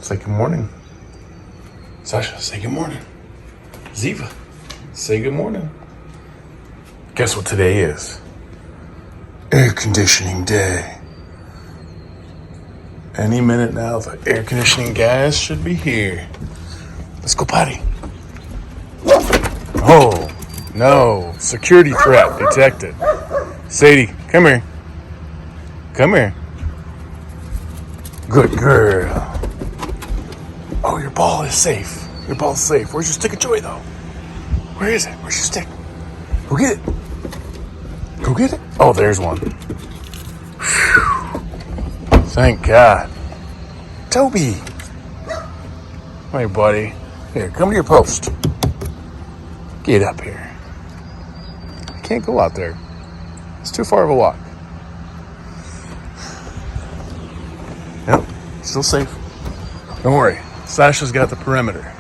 Say good morning. Sasha, say good morning. Ziva, say good morning. Guess what today is? Air conditioning day. Any minute now, the air conditioning guys should be here. Let's go potty. Oh, no. Security threat detected. Sadie, come here. Come here. Good girl. Oh, your ball is safe. Your ball's safe. Where's your stick of joy, though? Where is it? Where's your stick? Go get it. Go get it. Oh, there's one. Whew. Thank God. Toby. Hey, buddy. Here, come to your post. Get up here. I can't go out there. It's too far of a walk. Yep, still safe. Don't worry. Sasha's got the perimeter.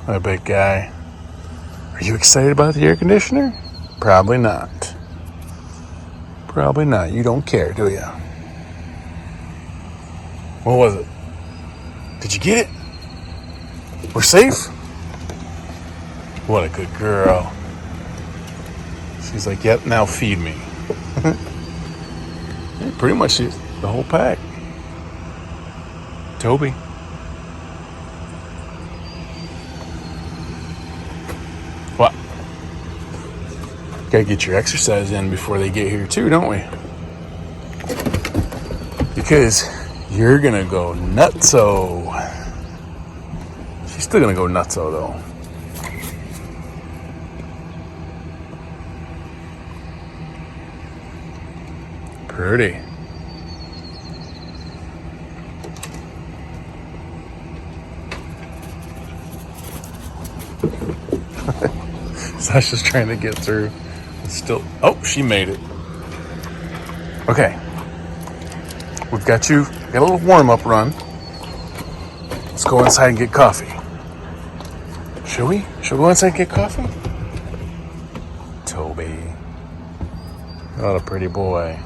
My big guy. Are you excited about the air conditioner? Probably not. Probably not. You don't care, do you? What was it? Did you get it? We're safe? What a good girl. She's like, yep, now feed me. Yeah, pretty much the whole pack. Toby. What? Gotta get your exercise in before they get here too, don't we? Because you're gonna go nutso. She's still gonna go nutso though. Pretty. Sasha's trying to get through. Still, oh, she made it. Okay. We've got you. Got a little warm-up run. Let's go inside and get coffee. Shall we? Shall we go inside and get coffee? Toby. What a pretty boy.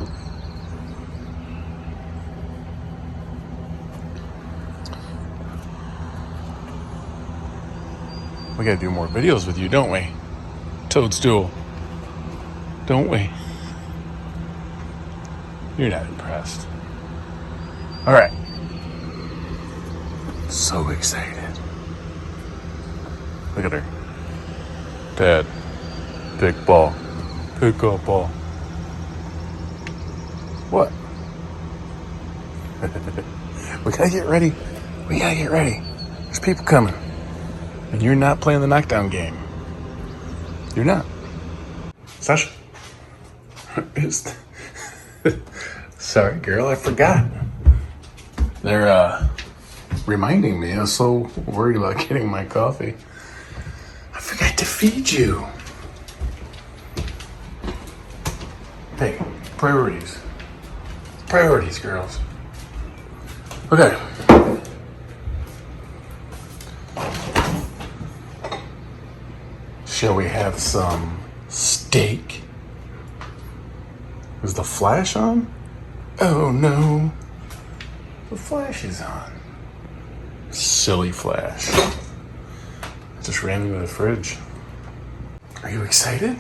We gotta do more videos with you, don't we? Toadstool. Don't we? You're not impressed. All right. So excited. Look at her. Dad. Pick ball. Pick up ball. What? We gotta get ready. We gotta get ready. There's people coming. And you're not playing the knockdown game. You're not. Sasha. Sorry, girl, I forgot. They're reminding me. I was so worried about getting my coffee. I forgot to feed you. Hey, priorities. Priorities, girls. Okay. Shall we have some steak? Is the flash on? Oh no. The flash is on. Silly flash. Just ran into the fridge. Are you excited?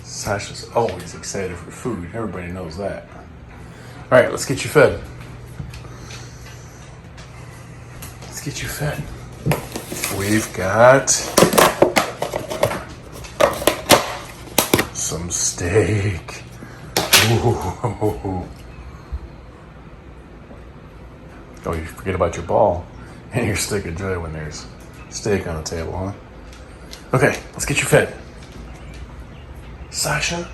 Sasha's always excited for food. Everybody knows that. All right, let's get you fed. Let's get you fed. We've got some steak. Ooh. Oh, you forget about your ball and your stick of joy when there's steak on the table, huh? Okay, let's get you fed. Sasha,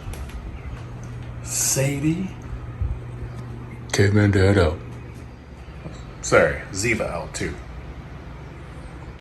Sadie, Kevin Dad out. Sorry, Ziva out too.